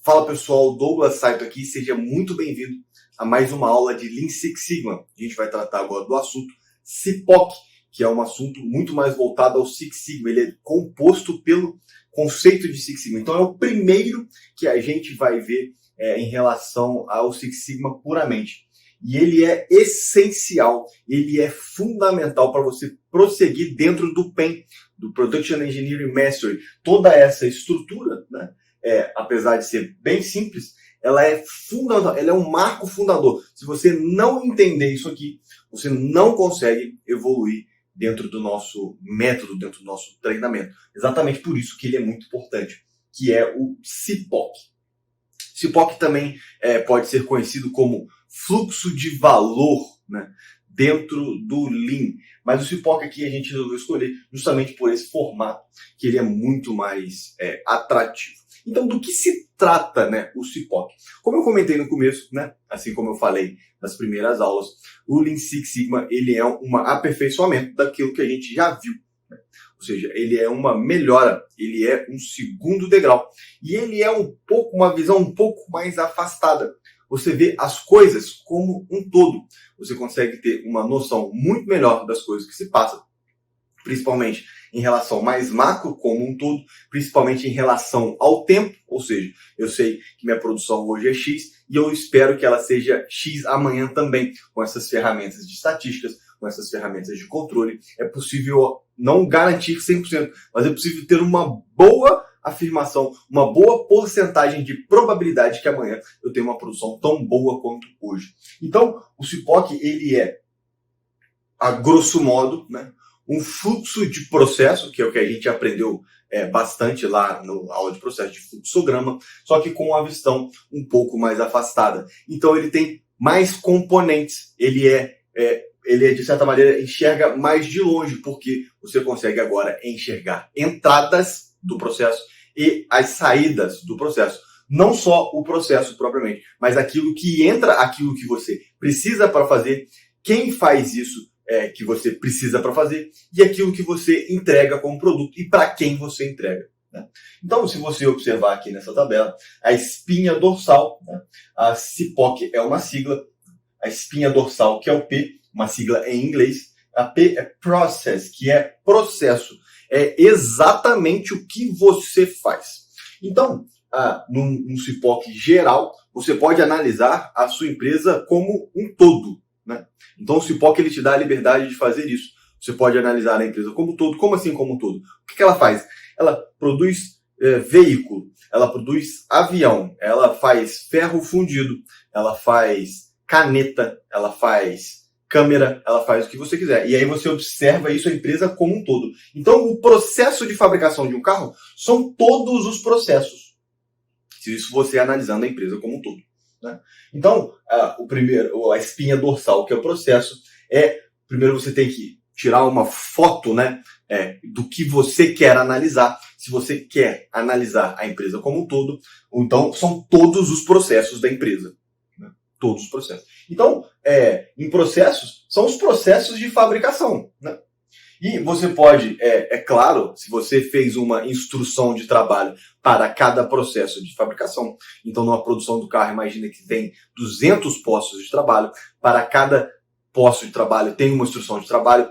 Fala pessoal, Douglas Saito aqui, seja muito bem-vindo a mais uma aula de Lean Six Sigma. A gente vai tratar agora do assunto CIPOC, que é um assunto muito mais voltado ao Six Sigma. Ele é composto pelo conceito de Six Sigma. Então é o primeiro que a gente vai ver em relação ao Six Sigma puramente. E ele é essencial, ele é fundamental para você prosseguir dentro do PEM, do Production Engineering Mastery. Toda essa estrutura, né? Apesar de ser bem simples, ela é fundamental, ela é um marco fundador. Se você não entender isso aqui, você não consegue evoluir dentro do nosso método, dentro do nosso treinamento. Exatamente por isso que ele é muito importante, que é o CIPOC. CIPOC também pode ser conhecido como fluxo de valor, né, dentro do Lean. Mas o CIPOC aqui a gente resolveu escolher justamente por esse formato, que ele é muito mais atrativo. Então, do que se trata, né, o CIPOC? Como eu comentei no começo, né, assim como eu falei nas primeiras aulas, o Lean Six Sigma ele é um aperfeiçoamento daquilo que a gente já viu. Né? Ou seja, ele é uma melhora, ele é um segundo degrau. E ele é uma visão um pouco mais afastada. Você vê as coisas como um todo. Você consegue ter uma noção muito melhor das coisas que se passam, principalmente em relação mais macro como um todo, principalmente em relação ao tempo, ou seja, eu sei que minha produção hoje é X e eu espero que ela seja X amanhã também. Com essas ferramentas de estatísticas, com essas ferramentas de controle, é possível não garantir 100%, mas é possível ter uma boa afirmação, uma boa porcentagem de probabilidade que amanhã eu tenha uma produção tão boa quanto hoje. Então, o CIPOC, ele é, a grosso modo, né, um fluxo de processo, que é o que a gente aprendeu bastante lá na aula de processo de fluxograma, só que com uma visão um pouco mais afastada. Então ele tem mais componentes, ele de certa maneira enxerga mais de longe, porque você consegue agora enxergar entradas do processo e as saídas do processo. Não só o processo propriamente, mas aquilo que entra, aquilo que você precisa para fazer, quem faz isso que você precisa para fazer e aquilo que você entrega como produto e para quem você entrega. Né? Então, se você observar aqui nessa tabela, a espinha dorsal, né? A CIPOC é uma sigla, a espinha dorsal, que é o P, uma sigla em inglês, a P é Process, que é processo, é exatamente o que você faz. Então, num CIPOC geral, você pode analisar a sua empresa como um todo. Né? Então o CIPOC ele te dá a liberdade de fazer isso. Você pode analisar a empresa como um todo. Como assim como um todo? O que ela faz? Ela produz veículo, ela produz avião, ela faz ferro fundido, ela faz caneta, ela faz câmera, ela faz o que você quiser. E aí você observa isso, a empresa como um todo. Então o processo de fabricação de um carro são todos os processos. Se isso você analisando a empresa como um todo. Né? Então, a espinha dorsal, que é o processo, primeiro você tem que tirar uma foto, né, do que você quer analisar. Se você quer analisar a empresa como um todo, então são todos os processos da empresa. Né? Todos os processos. Então, em processos, são os processos de fabricação. Né? E você pode, claro, se você fez uma instrução de trabalho para cada processo de fabricação, então numa produção do carro, imagina que tem 200 postos de trabalho, para cada posto de trabalho tem uma instrução de trabalho,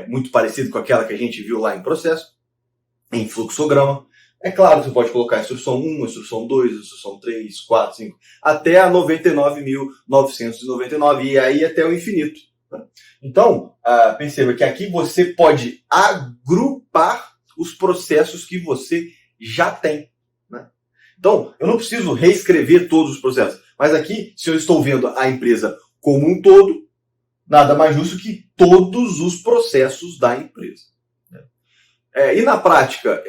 muito parecido com aquela que a gente viu lá em processo, em fluxograma. É claro, você pode colocar a instrução 1, a instrução 2, a instrução 3, 4, 5, até a 99.999, e aí até o infinito. Então, perceba que aqui você pode agrupar os processos que você já tem. Né? Então, eu não preciso reescrever todos os processos, mas aqui, se eu estou vendo a empresa como um todo, nada mais justo que todos os processos da empresa. E na prática,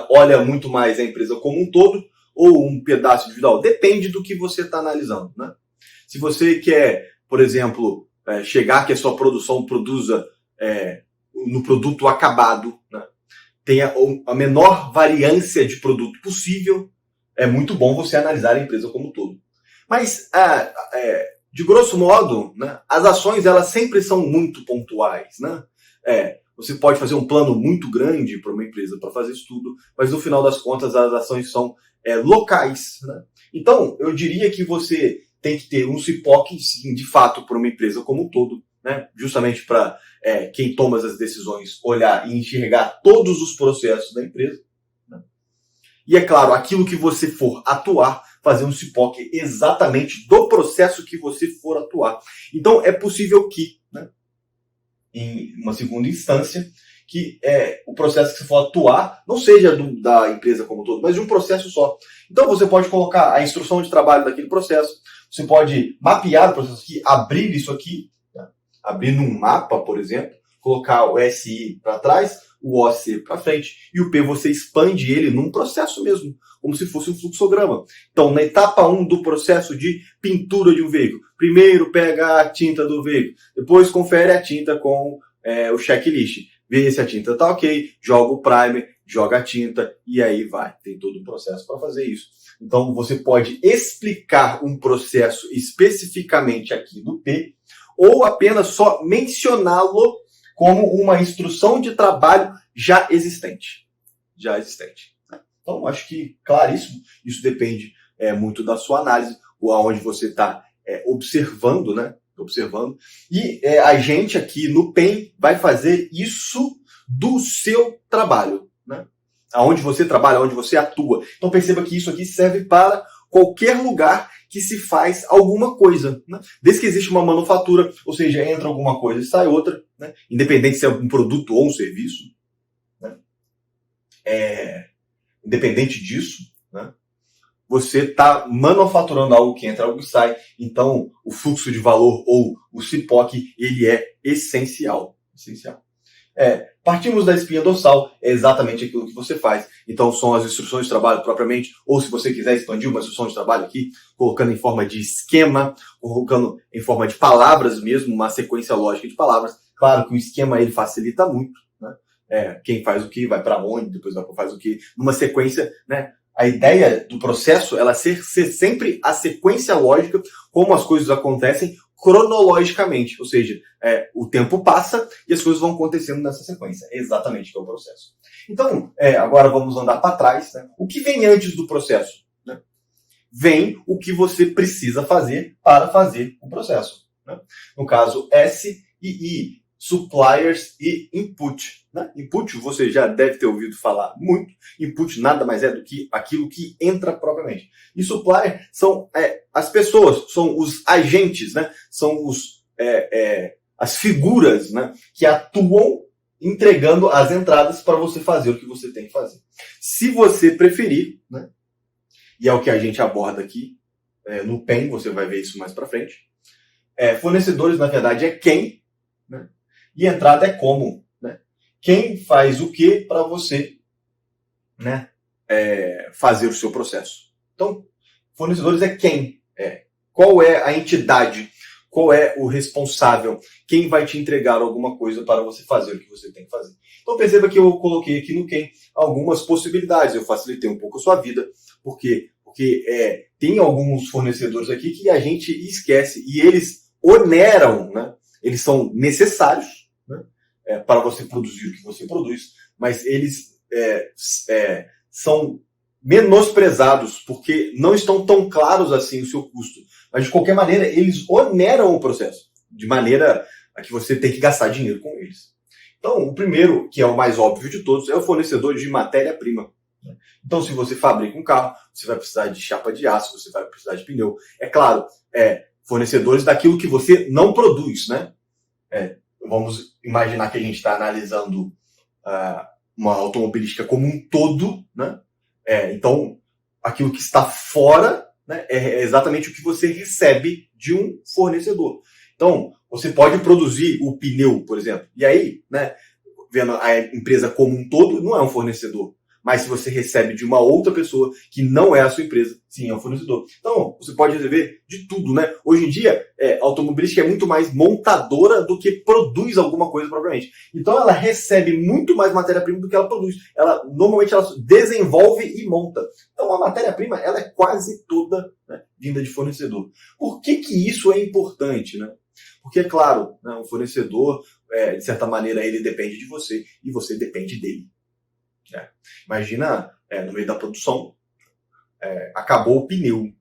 olha muito mais a empresa como um todo ou um pedaço individual? Depende do que você está analisando. Né? Se você quer, por exemplo, chegar que a sua produção produza no produto acabado, né? Tenha a menor variância de produto possível, é muito bom você analisar a empresa como um todo. Mas, de grosso modo, né, as ações elas sempre são muito pontuais. Né? Você pode fazer um plano muito grande para uma empresa para fazer isso tudo, mas no final das contas as ações são locais, né? Então, eu diria que você tem que ter um CIPOC, sim, de fato, para uma empresa como um todo, né? Justamente para quem toma as decisões olhar e enxergar todos os processos da empresa, né? E, é claro, aquilo que você for atuar, fazer um CIPOC exatamente do processo que você for atuar. Então, é possível que, né, em uma segunda instância, que o processo que você for atuar não seja da empresa como um todo, mas de um processo só. Então você pode colocar a instrução de trabalho daquele processo, você pode mapear o processo aqui, abrir isso aqui, né? Abrir num mapa, por exemplo, colocar o SI para trás, o OC para frente, e o P você expande ele num processo mesmo, como se fosse um fluxograma. Então, na etapa 1 do processo de pintura de um veículo, primeiro pega a tinta do veículo, depois confere a tinta com o checklist, vê se a tinta está ok, joga o primer, joga a tinta e aí vai. Tem todo um processo para fazer isso. Então, você pode explicar um processo especificamente aqui no P ou apenas só mencioná-lo como uma instrução de trabalho já existente. Então, acho que, claríssimo, isso depende muito da sua análise, ou aonde você está observando, né? E a gente aqui no PEN vai fazer isso do seu trabalho, né? Aonde você trabalha, aonde você atua. Então perceba que isso aqui serve para qualquer lugar que se faz alguma coisa, né? Desde que existe uma manufatura, ou seja, entra alguma coisa e sai outra, né? Independente se é um produto ou um serviço, né? Independente disso, né? Você está manufaturando algo que entra, algo que sai. Então, o fluxo de valor ou o CIPOC, ele é essencial. Partimos da espinha dorsal, é exatamente aquilo que você faz. Então, são as instruções de trabalho propriamente, ou se você quiser expandir uma instrução de trabalho aqui, colocando em forma de esquema, colocando em forma de palavras mesmo, uma sequência lógica de palavras. Claro que o esquema ele facilita muito, né? Quem faz o que, vai para onde, depois faz o que, numa sequência, né? A ideia do processo ela ser sempre a sequência lógica, como as coisas acontecem cronologicamente, ou seja, o tempo passa e as coisas vão acontecendo nessa sequência. É exatamente o que é o processo. Então, agora vamos andar para trás, né? O que vem antes do processo? Né? Vem o que você precisa fazer para fazer o processo. Né? No caso, S e I. Suppliers e input. Né? Input você já deve ter ouvido falar muito. Input nada mais é do que aquilo que entra propriamente. E supplier são as pessoas, são os agentes, né? São as figuras, né? Que atuam entregando as entradas para você fazer o que você tem que fazer. Se você preferir, né? E é o que a gente aborda aqui no PEN, você vai ver isso mais para frente. Fornecedores, na verdade, é quem, né? E entrada é como, né? Quem faz o que para você, né? Fazer o seu processo. Então, fornecedores é quem? Qual é a entidade? Qual é o responsável? Quem vai te entregar alguma coisa para você fazer o que você tem que fazer? Então perceba que eu coloquei aqui no quem algumas possibilidades. Eu facilitei um pouco a sua vida. Por quê? Porque tem alguns fornecedores aqui que a gente esquece e eles oneram, né? Eles são necessários, né? Para você produzir o que você produz, mas eles são menosprezados porque não estão tão claros assim o seu custo. Mas, de qualquer maneira, eles oneram o processo, de maneira a que você tem que gastar dinheiro com eles. Então, o primeiro, que é o mais óbvio de todos, é o fornecedor de matéria-prima. Então, se você fabrica um carro, você vai precisar de chapa de aço, você vai precisar de pneu. É claro, fornecedores daquilo que você não produz, né? Vamos imaginar que a gente está analisando uma automobilística como um todo, né? Então, aquilo que está fora, né, é exatamente o que você recebe de um fornecedor. Então, você pode produzir o pneu, por exemplo, e aí, né, vendo a empresa como um todo, não é um fornecedor. Mas se você recebe de uma outra pessoa que não é a sua empresa, sim, é um fornecedor. Então, você pode receber de tudo, né? Hoje em dia, a automobilística é muito mais montadora do que produz alguma coisa propriamente. Então, ela recebe muito mais matéria-prima do que ela produz. Normalmente, ela desenvolve e monta. Então, a matéria-prima, ela é quase toda, né, vinda de fornecedor. Por que isso é importante, né? Porque, é claro, né, o fornecedor, de certa maneira, ele depende de você e você depende dele. Imagina, no meio da produção, acabou o pneu.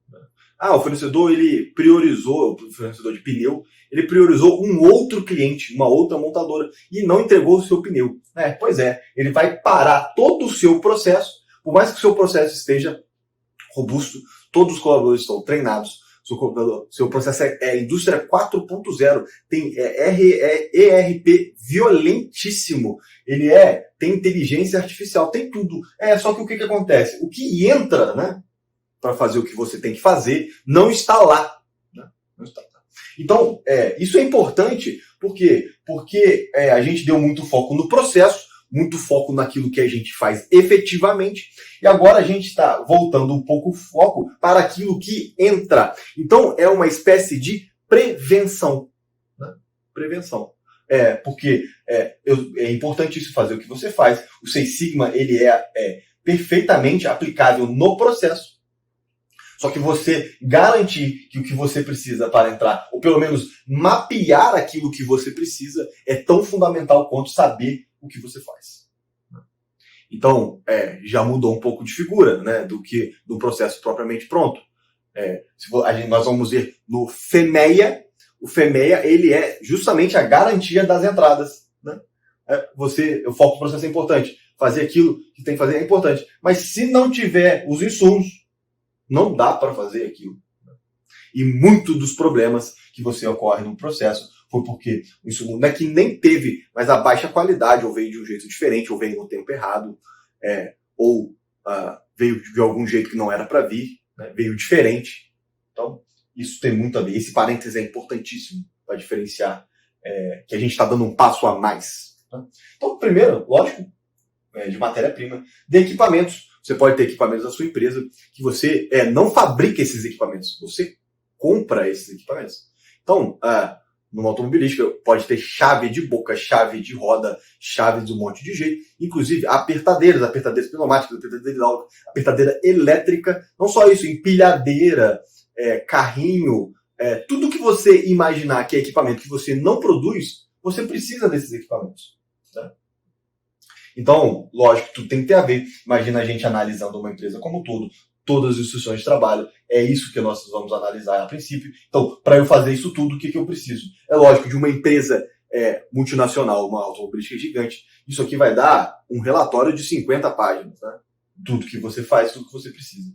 O fornecedor ele priorizou, o fornecedor de pneu, ele priorizou um outro cliente, uma outra montadora, e não entregou o seu pneu. Pois é, ele vai parar todo o seu processo, por mais que o seu processo esteja robusto, todos os colaboradores estão treinados, seu processo é indústria 4.0, tem ERP violentíssimo, ele tem inteligência artificial, tem tudo. Só que o que acontece? O que entra, né, para fazer o que você tem que fazer, não está lá. Né? Não está lá. Então, isso é importante, por quê? Porque a gente deu muito foco no processo, muito foco naquilo que a gente faz efetivamente, e agora a gente está voltando um pouco o foco para aquilo que entra. Então, é uma espécie de prevenção. Né? Prevenção. Porque é importantíssimo fazer o que você faz. O Six Sigma ele é perfeitamente aplicável no processo. Só que você garantir que o que você precisa para entrar, ou pelo menos mapear aquilo que você precisa, é tão fundamental quanto saber o que você faz. Então, já mudou um pouco de figura, né, do processo propriamente pronto. Nós vamos ver no FEMEA. O FEMEA ele é justamente a garantia das entradas. Né? O foco do processo é importante. Fazer aquilo que tem que fazer é importante. Mas se não tiver os insumos, não dá para fazer aquilo. E muito dos problemas que você ocorre no processo foi porque o insumo não é que nem teve, mas a baixa qualidade, ou veio de um jeito diferente, ou veio no tempo errado, ou veio de algum jeito que não era para vir, né? Veio diferente. Então, isso tem muito a ver. Esse parênteses é importantíssimo para diferenciar que a gente está dando um passo a mais. Tá? Então, primeiro, lógico, de matéria-prima, de equipamentos. Você pode ter equipamentos da sua empresa que você não fabrica esses equipamentos, você compra esses equipamentos. Então, numa automobilística, pode ter chave de boca, chave de roda, chave de um monte de jeito, inclusive apertadeiras pneumáticas, apertadeira hidráulica, apertadeira elétrica, não só isso, empilhadeira, carrinho, tudo que você imaginar que é equipamento que você não produz, você precisa desses equipamentos. Né? Então, lógico que tudo tem que ter a ver. Imagina a gente analisando uma empresa como um todo, todas as instruções de trabalho, é isso que nós vamos analisar a princípio. Então, para eu fazer isso tudo, o que eu preciso? É lógico, de uma empresa multinacional, uma automobilística gigante, isso aqui vai dar um relatório de 50 páginas, né? Tudo que você faz, tudo que você precisa.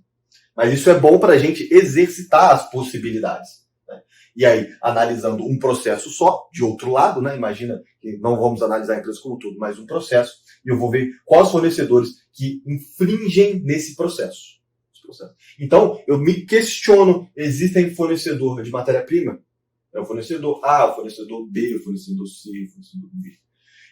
Mas isso é bom para a gente exercitar as possibilidades. Né? E aí, analisando um processo só, de outro lado, né? Imagina que não vamos analisar a empresa como um todo, mas um processo, e eu vou ver quais fornecedores que infringem nesse processo. Então, eu me questiono, existem fornecedor de matéria-prima? É o fornecedor A, o fornecedor B, o fornecedor C, o fornecedor B.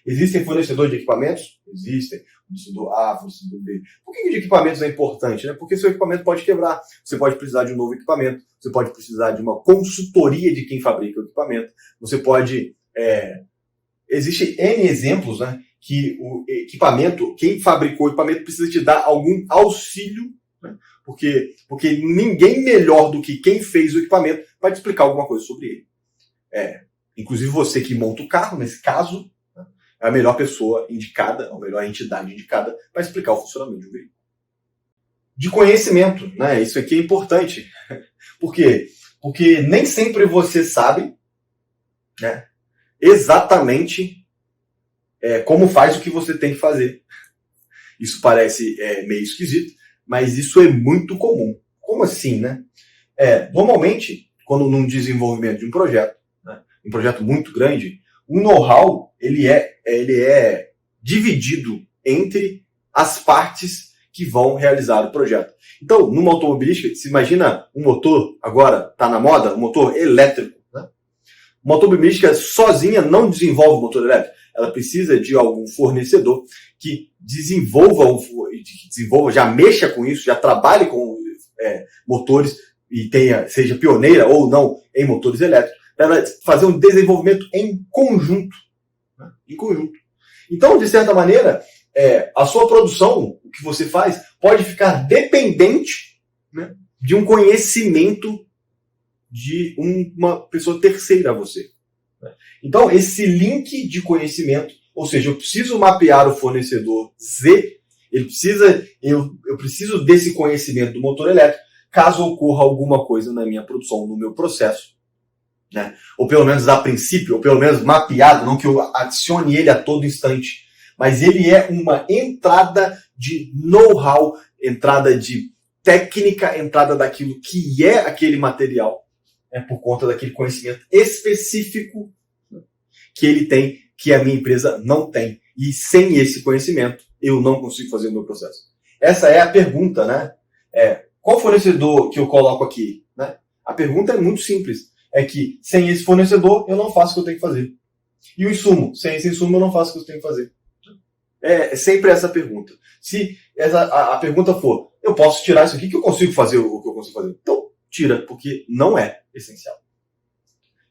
Existem fornecedores de equipamentos? Existem. Fornecedor A, fornecedor B. Por que de equipamentos é importante? Né? Porque seu equipamento pode quebrar. Você pode precisar de um novo equipamento. Você pode precisar de uma consultoria de quem fabrica o equipamento. Você pode... Existem N exemplos, né, que o equipamento, quem fabricou o equipamento precisa te dar algum auxílio, né? Porque ninguém melhor do que quem fez o equipamento vai te explicar alguma coisa sobre ele. Inclusive você que monta o carro, nesse caso, né, é a melhor pessoa indicada, a melhor entidade indicada para explicar o funcionamento de um veículo. De conhecimento, né? Isso aqui é importante. Por quê? Porque nem sempre você sabe, né, exatamente como faz o que você tem que fazer. Isso parece meio esquisito, mas isso é muito comum. Como assim, né? Normalmente, quando num desenvolvimento de um projeto, né, um projeto muito grande, o know-how ele é dividido entre as partes que vão realizar o projeto. Então, numa automobilística, se imagina um motor, agora está na moda, um motor elétrico. Né? Uma automobilística sozinha não desenvolve motor elétrico. Ela precisa de algum fornecedor que desenvolva, já mexa com isso, já trabalhe com motores e seja pioneira ou não em motores elétricos, para ela fazer um desenvolvimento em conjunto. Né? Em conjunto. Então, de certa maneira, a sua produção, o que você faz, pode ficar dependente, né, de um conhecimento de uma pessoa terceira a você. Então, esse link de conhecimento, ou seja, eu preciso mapear o fornecedor Z, Eu preciso desse conhecimento do motor elétrico caso ocorra alguma coisa na minha produção, no meu processo, né? Ou pelo menos a princípio, ou pelo menos mapeado, não que eu adicione ele a todo instante, mas ele é uma entrada de know-how, entrada de técnica, entrada daquilo que é aquele material, né, por conta daquele conhecimento específico que ele tem, que a minha empresa não tem. E sem esse conhecimento, eu não consigo fazer o meu processo. Essa é a pergunta, né? Qual fornecedor que eu coloco aqui? Né? A pergunta é muito simples. É que sem esse fornecedor, eu não faço o que eu tenho que fazer. E o insumo? Sem esse insumo, eu não faço o que eu tenho que fazer. É sempre essa pergunta. Se a pergunta for, eu posso tirar isso aqui que eu consigo fazer o que eu consigo fazer? Então, tira, porque não é essencial.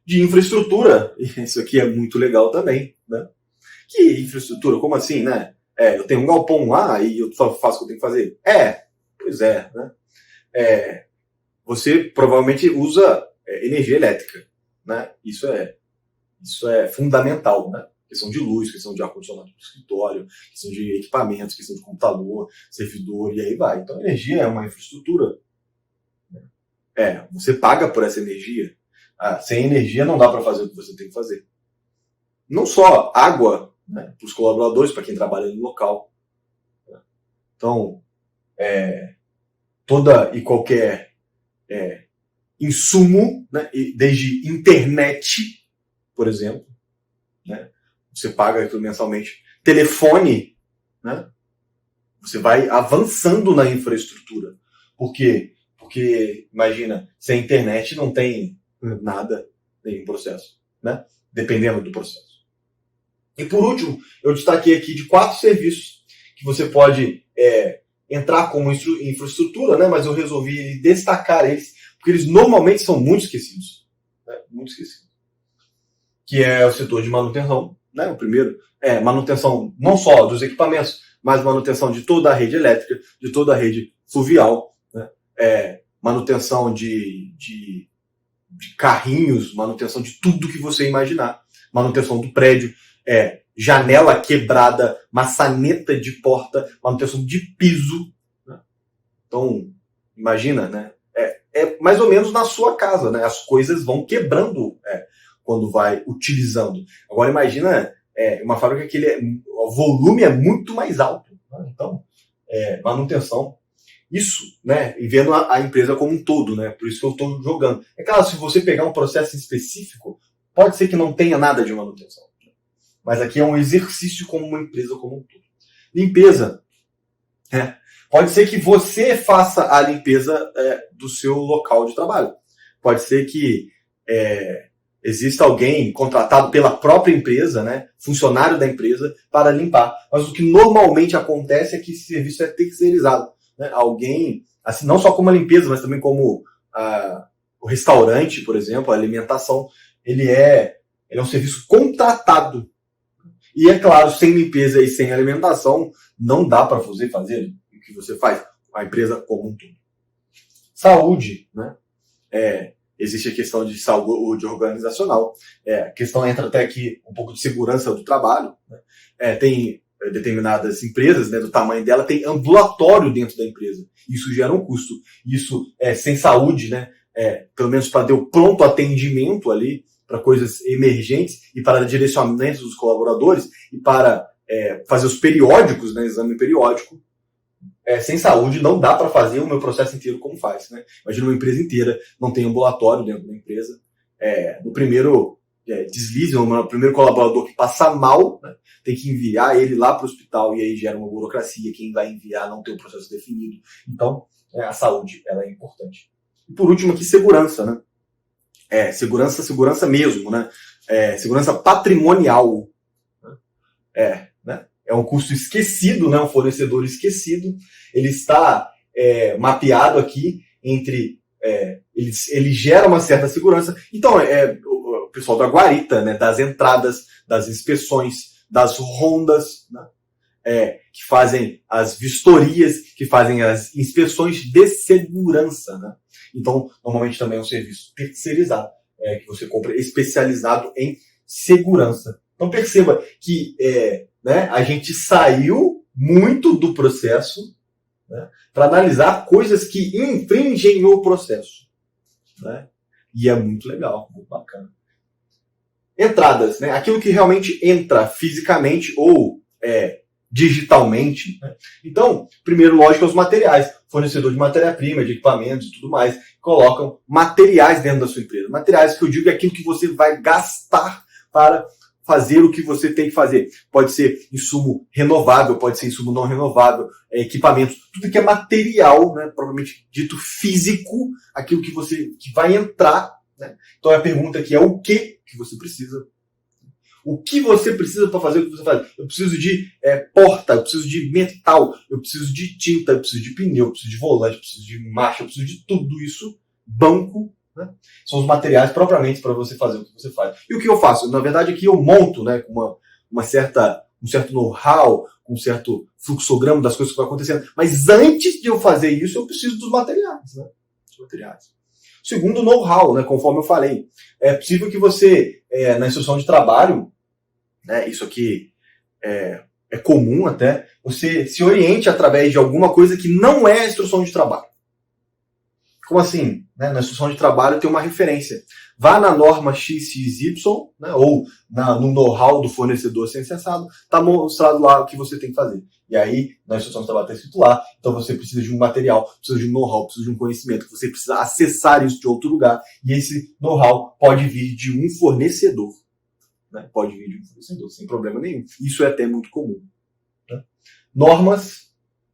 De infraestrutura, isso aqui é muito legal também, né? Que infraestrutura? Como assim, né? Eu tenho um galpão lá e eu só faço o que eu tenho que fazer? Pois é, né? Você provavelmente usa energia elétrica, né? Isso é fundamental, né? Questão de luz, questão de ar-condicionado do escritório, questão de equipamentos, questão de computador, servidor, e aí vai. Então, a energia é uma infraestrutura. Você paga por essa energia. Sem energia não dá para fazer o que você tem que fazer. Não só água, né, para os colaboradores, para quem trabalha no local. Então, toda e qualquer insumo, né, desde internet, por exemplo, né, você paga aquilo mensalmente. Telefone, né, você vai avançando na infraestrutura. Por quê? Porque, imagina, sem internet não tem nada, nenhum processo, né? Dependendo do processo. E por último, eu destaquei aqui de 4 serviços que você pode entrar como infraestrutura, né? Mas eu resolvi destacar eles, porque eles normalmente são muito esquecidos. Né? Muito esquecidos. Que é o setor de manutenção, né? O primeiro é manutenção não só dos equipamentos, mas manutenção de toda a rede elétrica, de toda a rede fluvial, né? Manutenção de carrinhos, manutenção de tudo que você imaginar, manutenção do prédio, janela quebrada, maçaneta de porta, manutenção de piso, né? Então, imagina, né? É mais ou menos na sua casa, né? As coisas vão quebrando quando vai utilizando. Agora imagina uma fábrica que o volume é muito mais alto, né? Então, manutenção. Isso, né? E vendo a empresa como um todo, né? Por isso que eu estou jogando. É claro, se você pegar um processo específico, pode ser que não tenha nada de manutenção. Mas aqui é um exercício como uma empresa como um todo. Limpeza. Pode ser que você faça a limpeza do seu local de trabalho. Pode ser que exista alguém contratado pela própria empresa, né? Funcionário da empresa, para limpar. Mas o que normalmente acontece é que esse serviço é terceirizado. Né? Alguém, assim, não só como a limpeza, mas também como o restaurante, por exemplo, a alimentação, ele é um serviço contratado. E é claro, sem limpeza e sem alimentação, não dá para fazer o que você faz, a empresa como um todo. Saúde, né? Existe a questão de saúde organizacional, a questão entra até aqui um pouco de segurança do trabalho, né? Tem determinadas empresas, né, do tamanho dela, tem ambulatório dentro da empresa. Isso gera um custo. Isso sem saúde, né, pelo menos para ter o pronto atendimento ali, para coisas emergentes e para direcionamento dos colaboradores e para fazer os periódicos, né, exame periódico. Sem saúde não dá para fazer o meu processo inteiro como faz. Né? Imagina uma empresa inteira, não tem ambulatório dentro da empresa. No primeiro deslize, no primeiro colaborador que passa mal, né, tem que enviar ele lá para o hospital e aí gera uma burocracia. Quem vai enviar não tem o processo definido. Então, a saúde ela é importante. E por último aqui, segurança. Né? Segurança mesmo. Né? Segurança patrimonial. Né? É um custo esquecido, né? Um fornecedor esquecido. Ele está mapeado aqui entre... ele gera uma certa segurança. Então, o pessoal da guarita, né? Das entradas, das inspeções, das rondas, né? Que fazem as vistorias, que fazem as inspeções de segurança. Né? Então, normalmente também é um serviço terceirizado, que você compra especializado em segurança. Então, perceba que né, a gente saiu muito do processo, né, para analisar coisas que infringem o processo. Né? E é muito legal, muito bacana. Entradas, né? Aquilo que realmente entra fisicamente ou digitalmente. Né? Então, primeiro, lógico, os materiais. Fornecedor de matéria-prima, de equipamentos e tudo mais, colocam materiais dentro da sua empresa. Materiais que eu digo é aquilo que você vai gastar para fazer o que você tem que fazer. Pode ser insumo renovável, pode ser insumo não renovável, equipamentos, tudo que é material, né, provavelmente dito físico, aquilo que vai entrar. Né? Então a pergunta aqui é o que você precisa. O que você precisa para fazer o que você faz? Eu preciso de porta, eu preciso de metal, eu preciso de tinta, eu preciso de pneu, eu preciso de volante, eu preciso de marcha, eu preciso de tudo isso. Banco, né? São os materiais propriamente para você fazer o que você faz. E o que eu faço? Na verdade, aqui eu monto, né, com um certo know-how, com um certo fluxograma das coisas que vão acontecendo. Mas antes de eu fazer isso, eu preciso dos materiais. Né? Dos materiais. Segundo, know-how, né, conforme eu falei. É possível que você, na instrução de trabalho, né, isso aqui é comum até, você se oriente através de alguma coisa que não é a instrução de trabalho. Como assim? Né? Na instrução de trabalho tem uma referência. Vá na norma XXY, né, ou no know-how do fornecedor sem cessado, está mostrado lá o que você tem que fazer. E aí, na instrução de trabalho está escrito lá, então você precisa de um material, precisa de um know-how, precisa de um conhecimento, você precisa acessar isso de outro lugar, e esse know-how pode vir de um fornecedor. Né? Pode vir de um fornecedor, sem problema nenhum. Isso é até muito comum. Né? Normas,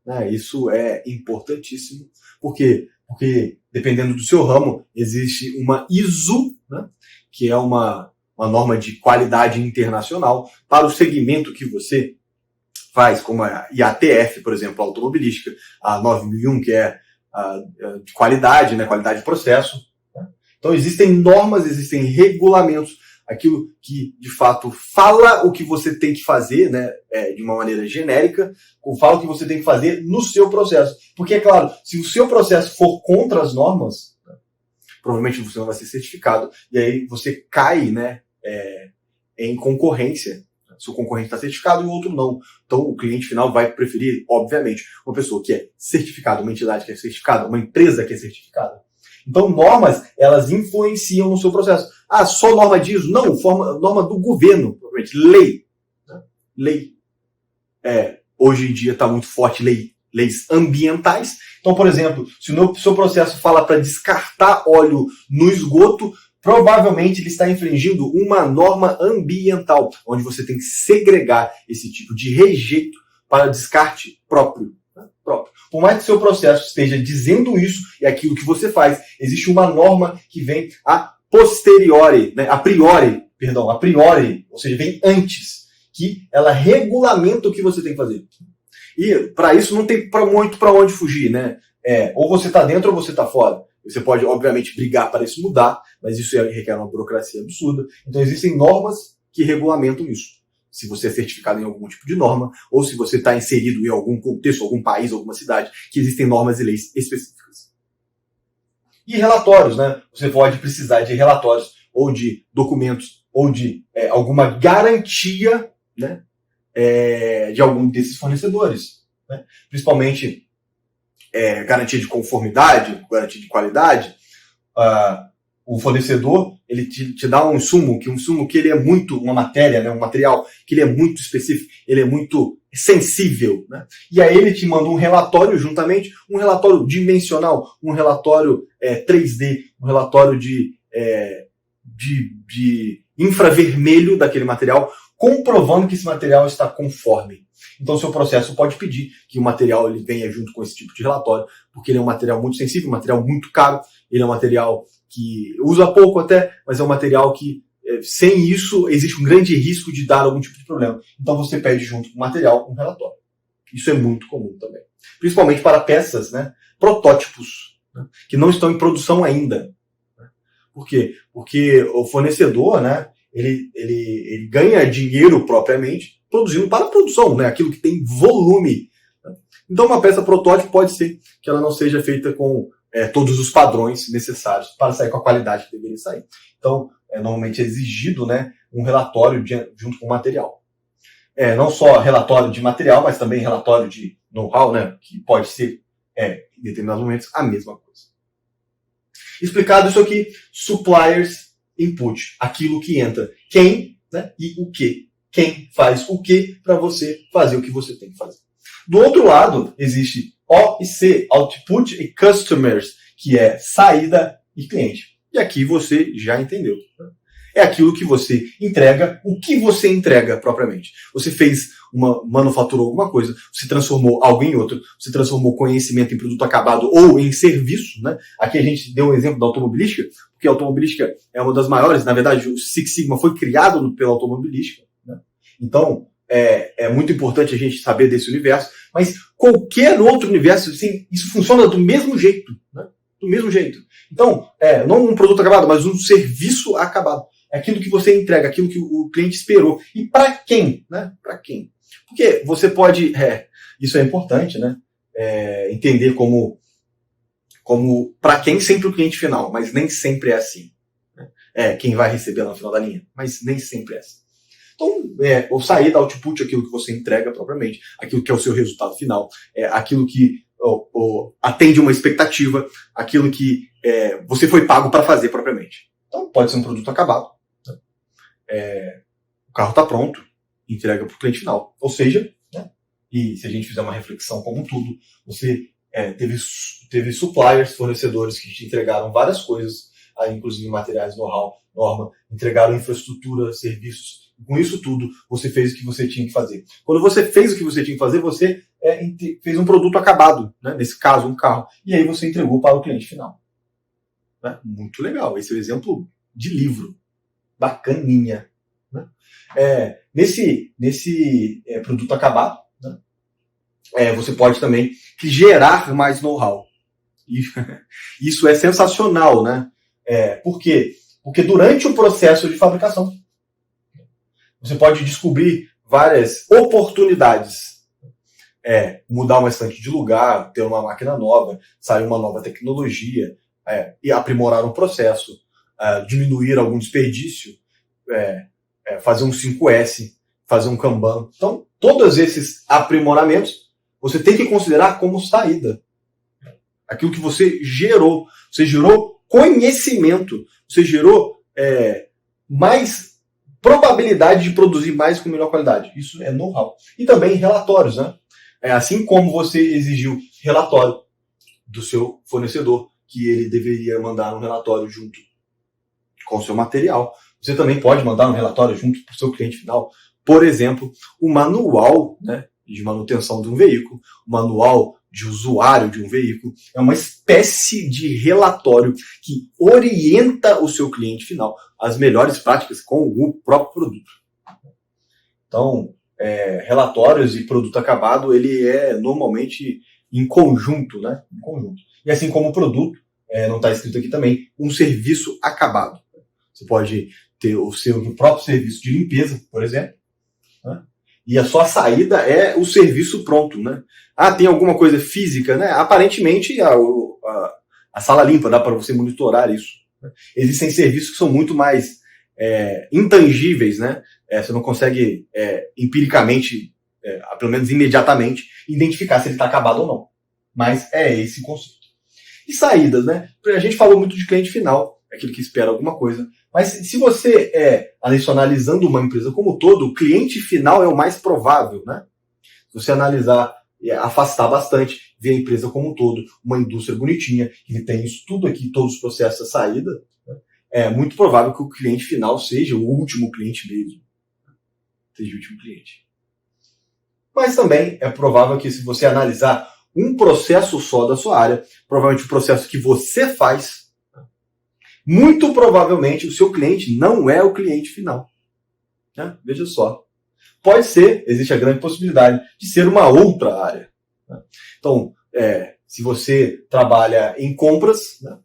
né, isso é importantíssimo. Por quê? Porque, dependendo do seu ramo, existe uma ISO, né, que é uma norma de qualidade internacional para o segmento que você faz, como a IATF, por exemplo, a automobilística, a 9001, que é de qualidade, né, qualidade de processo. Né? Então, existem normas, existem regulamentos, aquilo que, de fato, fala o que você tem que fazer, né, de uma maneira genérica, fala o que você tem que fazer no seu processo. Porque, é claro, se o seu processo for contra as normas, né, provavelmente você não vai ser certificado, e aí você cai, né, em concorrência. Se o concorrente está certificado e o outro não. Então, o cliente final vai preferir, obviamente, uma pessoa que é certificada, uma entidade que é certificada, uma empresa que é certificada. Então, normas, elas influenciam no seu processo. Ah, só norma de ISO? Não, norma do governo, provavelmente. Lei. Né? Lei. Hoje em dia está muito forte leis ambientais. Então, por exemplo, se o seu processo fala para descartar óleo no esgoto, provavelmente ele está infringindo uma norma ambiental, onde você tem que segregar esse tipo de rejeito para descarte próprio. Por mais que o seu processo esteja dizendo isso e aquilo que você faz, existe uma norma que vem a posteriori, né, a priori, ou seja, vem antes, que ela regulamenta o que você tem que fazer. E para isso não tem muito para onde fugir, né? Ou você está dentro ou você está fora. Você pode, obviamente, brigar para isso mudar, mas isso requer uma burocracia absurda. Então existem normas que regulamentam isso. Se você é certificado em algum tipo de norma, ou se você está inserido em algum contexto, algum país, alguma cidade, que existem normas e leis específicas. E relatórios, né? Você pode precisar de relatórios, ou de documentos, ou de alguma garantia, né, de algum desses fornecedores. Né? Principalmente garantia de conformidade, garantia de qualidade. O fornecedor, ele te dá um insumo que ele é muito, uma matéria, né, um material, que ele é muito específico, ele é muito sensível. Né? E aí ele te manda um relatório juntamente, um relatório dimensional, um relatório 3D, um relatório de infravermelho daquele material, comprovando que esse material está conforme. Então, o seu processo pode pedir que o material ele venha junto com esse tipo de relatório, porque ele é um material muito sensível, um material muito caro, ele é um material que usa pouco até, mas é um material que, sem isso, existe um grande risco de dar algum tipo de problema. Então, você pede junto com o material um relatório. Isso é muito comum também. Principalmente para peças, né, protótipos, né, que não estão em produção ainda. Por quê? Porque o fornecedor, né, ele ganha dinheiro propriamente produzindo para a produção, né, aquilo que tem volume. Então, uma peça protótipo pode ser que ela não seja feita com todos os padrões necessários para sair com a qualidade que deveria sair. Então, normalmente é exigido, né, um relatório junto com o material. não só relatório de material, mas também relatório de know-how, né, que pode ser, em determinados momentos, a mesma coisa. Explicado isso aqui, suppliers input, aquilo que entra, quem, né, e o que. Quem faz o que para você fazer o que você tem que fazer. Do outro lado, existe O e C, output e customers, que é saída e cliente. E aqui você já entendeu. É aquilo que você entrega, o que você entrega propriamente. Você manufaturou alguma coisa, você transformou algo em outro, você transformou conhecimento em produto acabado ou em serviço, né? Aqui a gente deu um exemplo da automobilística, porque a automobilística é uma das maiores, na verdade o Six Sigma foi criado pela automobilística, né? Então, é muito importante a gente saber desse universo, mas qualquer outro universo, assim, isso funciona do mesmo jeito, né? Do mesmo jeito. Então, não um produto acabado, mas um serviço acabado. É aquilo que você entrega, aquilo que o cliente esperou. E para quem? Né? Para quem? Porque você pode... isso é importante, né? Entender como para quem sempre o cliente final, mas nem sempre é assim. Né? Quem vai receber no final da linha, mas nem sempre é assim. Então, o sair da output, aquilo que você entrega propriamente, aquilo que é o seu resultado final, aquilo que atende uma expectativa, aquilo que você foi pago para fazer propriamente. Então, pode ser um produto acabado. O carro está pronto, entrega para o cliente final. Ou seja, né, e se a gente fizer uma reflexão como um todo, você teve suppliers, fornecedores que te entregaram várias coisas, inclusive materiais, know-how, norma, entregaram infraestrutura, serviços. Com isso tudo, você fez o que você tinha que fazer. Quando você fez o que você tinha que fazer, você fez um produto acabado, né, nesse caso, um carro, e aí você entregou para o cliente final. Né? Muito legal. Esse é o exemplo de livro. Bacaninha. Né? Nesse produto acabado, né? Você pode também gerar mais know-how. E isso é sensacional, né? Por quê? Porque durante o processo de fabricação, você pode descobrir várias oportunidades. Mudar uma estante de lugar, ter uma máquina nova, sair uma nova tecnologia, e aprimorar um processo, diminuir algum desperdício, fazer um 5S, fazer um Kanban. Então, todos esses aprimoramentos você tem que considerar como saída. Aquilo que você gerou. Você gerou conhecimento. Você gerou mais probabilidade de produzir mais com melhor qualidade. Isso é know-how. E também relatórios, né? Assim como você exigiu relatório do seu fornecedor, que ele deveria mandar um relatório junto com o seu material, você também pode mandar um relatório junto para o seu cliente final. Por exemplo, o manual, né, de manutenção de um veículo, o manual de usuário de um veículo, é uma espécie de relatório que orienta o seu cliente final às melhores práticas com o próprio produto. Então, relatórios e produto acabado, ele é normalmente em conjunto, né? Em conjunto. E assim como o produto, não está escrito aqui também, um serviço acabado. Você pode ter o seu próprio serviço de limpeza, por exemplo, né? E a sua saída é o serviço pronto, né? Tem alguma coisa física, né? Aparentemente a sala limpa, dá para você monitorar isso. Né? Existem serviços que são muito mais intangíveis, né? Você não consegue empiricamente, pelo menos imediatamente, identificar se ele está acabado ou não. Mas é esse conceito. E saídas, né? A gente falou muito de cliente final, aquele que espera alguma coisa. Mas se você analisando uma empresa como um todo, o cliente final é o mais provável, né? Se você analisar, afastar bastante, ver a empresa como um todo, uma indústria bonitinha, que tem isso tudo aqui, todos os processos de saída, né? É muito provável que o cliente final seja o último cliente mesmo. Seja o último cliente. Mas também é provável que, se você analisar um processo só da sua área, provavelmente o processo que você faz, muito provavelmente o seu cliente não é o cliente final. Né? Veja só. Pode ser, existe a grande possibilidade de ser uma outra área. Né? Então, se você trabalha em compras, né,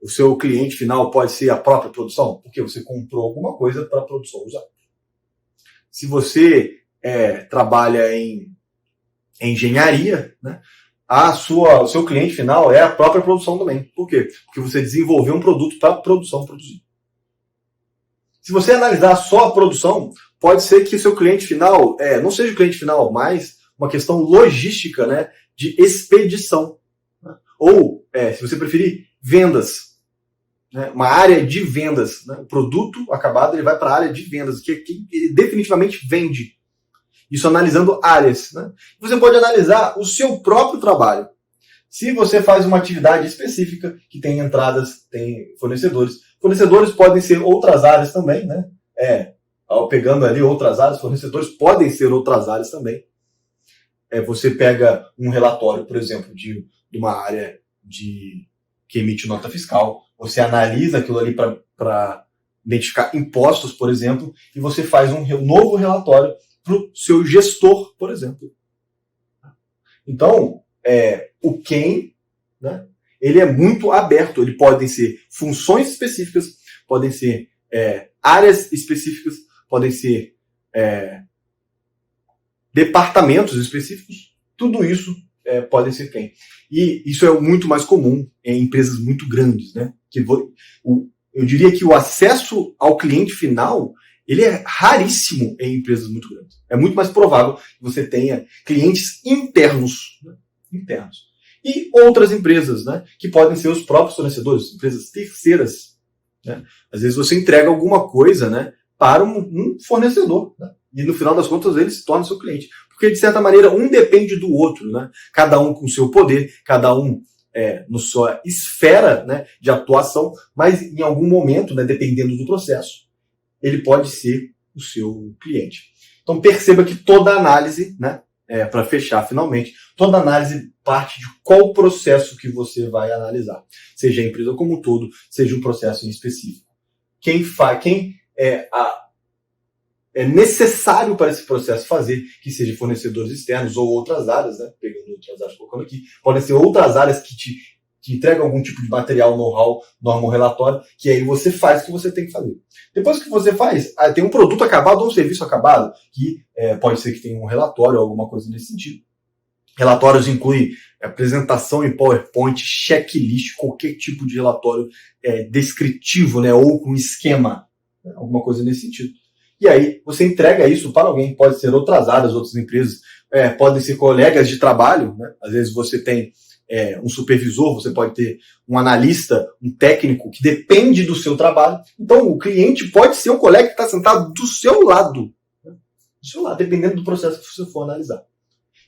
o seu cliente final pode ser a própria produção, porque você comprou alguma coisa para a produção usar. Se você trabalha em engenharia, né, o seu cliente final é a própria produção também. Por quê? Porque você desenvolveu um produto para a produção produzir. Se você analisar só a produção, pode ser que o seu cliente final não seja o cliente final, mas uma questão logística, né, de expedição. Ou, se você preferir, vendas. Né, uma área de vendas. Né, o produto acabado ele vai para a área de vendas, que ele definitivamente vende. Isso analisando áreas. Né? Você pode analisar o seu próprio trabalho. Se você faz uma atividade específica que tem entradas, tem fornecedores. Fornecedores podem ser outras áreas também, né? Pegando ali outras áreas, fornecedores podem ser outras áreas também. Você pega um relatório, por exemplo, de uma área que emite nota fiscal, você analisa aquilo ali para identificar impostos, por exemplo, e você faz um novo relatório para o seu gestor, por exemplo. Então, o quem, né, ele é muito aberto. Ele podem ser funções específicas, podem ser áreas específicas, podem ser departamentos específicos. Tudo isso pode ser quem. E isso é muito mais comum em empresas muito grandes. Né? Eu diria que o acesso ao cliente final ele é raríssimo em empresas muito grandes. É muito mais provável que você tenha clientes internos. Né? Internos. E outras empresas, né, que podem ser os próprios fornecedores, empresas terceiras. Né? Às vezes você entrega alguma coisa, né, para um fornecedor. Né? E no final das contas ele se torna seu cliente. Porque, de certa maneira, um depende do outro. Né? Cada um com o seu poder, cada um na sua esfera, né, de atuação, mas em algum momento, né, dependendo do processo, ele pode ser o seu cliente. Então perceba que toda análise, né, para fechar finalmente, toda análise parte de qual processo que você vai analisar. Seja a empresa como um todo, seja um processo em específico. Quem é necessário para esse processo fazer, que seja fornecedores externos ou outras áreas, né? Pegando outras áreas, colocando aqui, podem ser outras áreas que te entregam algum tipo de material, know-how, norma ou relatório, que aí você faz o que você tem que fazer. Depois que você faz, tem um produto acabado ou um serviço acabado, que pode ser que tenha um relatório ou alguma coisa nesse sentido. Relatórios incluem apresentação em PowerPoint, checklist, qualquer tipo de relatório descritivo, né, ou com esquema, né, alguma coisa nesse sentido. E aí você entrega isso para alguém, pode ser outras áreas, outras empresas, podem ser colegas de trabalho, né? Às vezes você tem um supervisor, você pode ter um analista, um técnico que depende do seu trabalho. Então o cliente pode ser um colega que está sentado do seu lado, né? Do seu lado, dependendo do processo que você for analisar.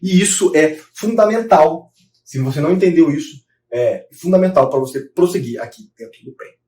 E isso é fundamental. Se você não entendeu isso, é fundamental para você prosseguir aqui dentro do PEN.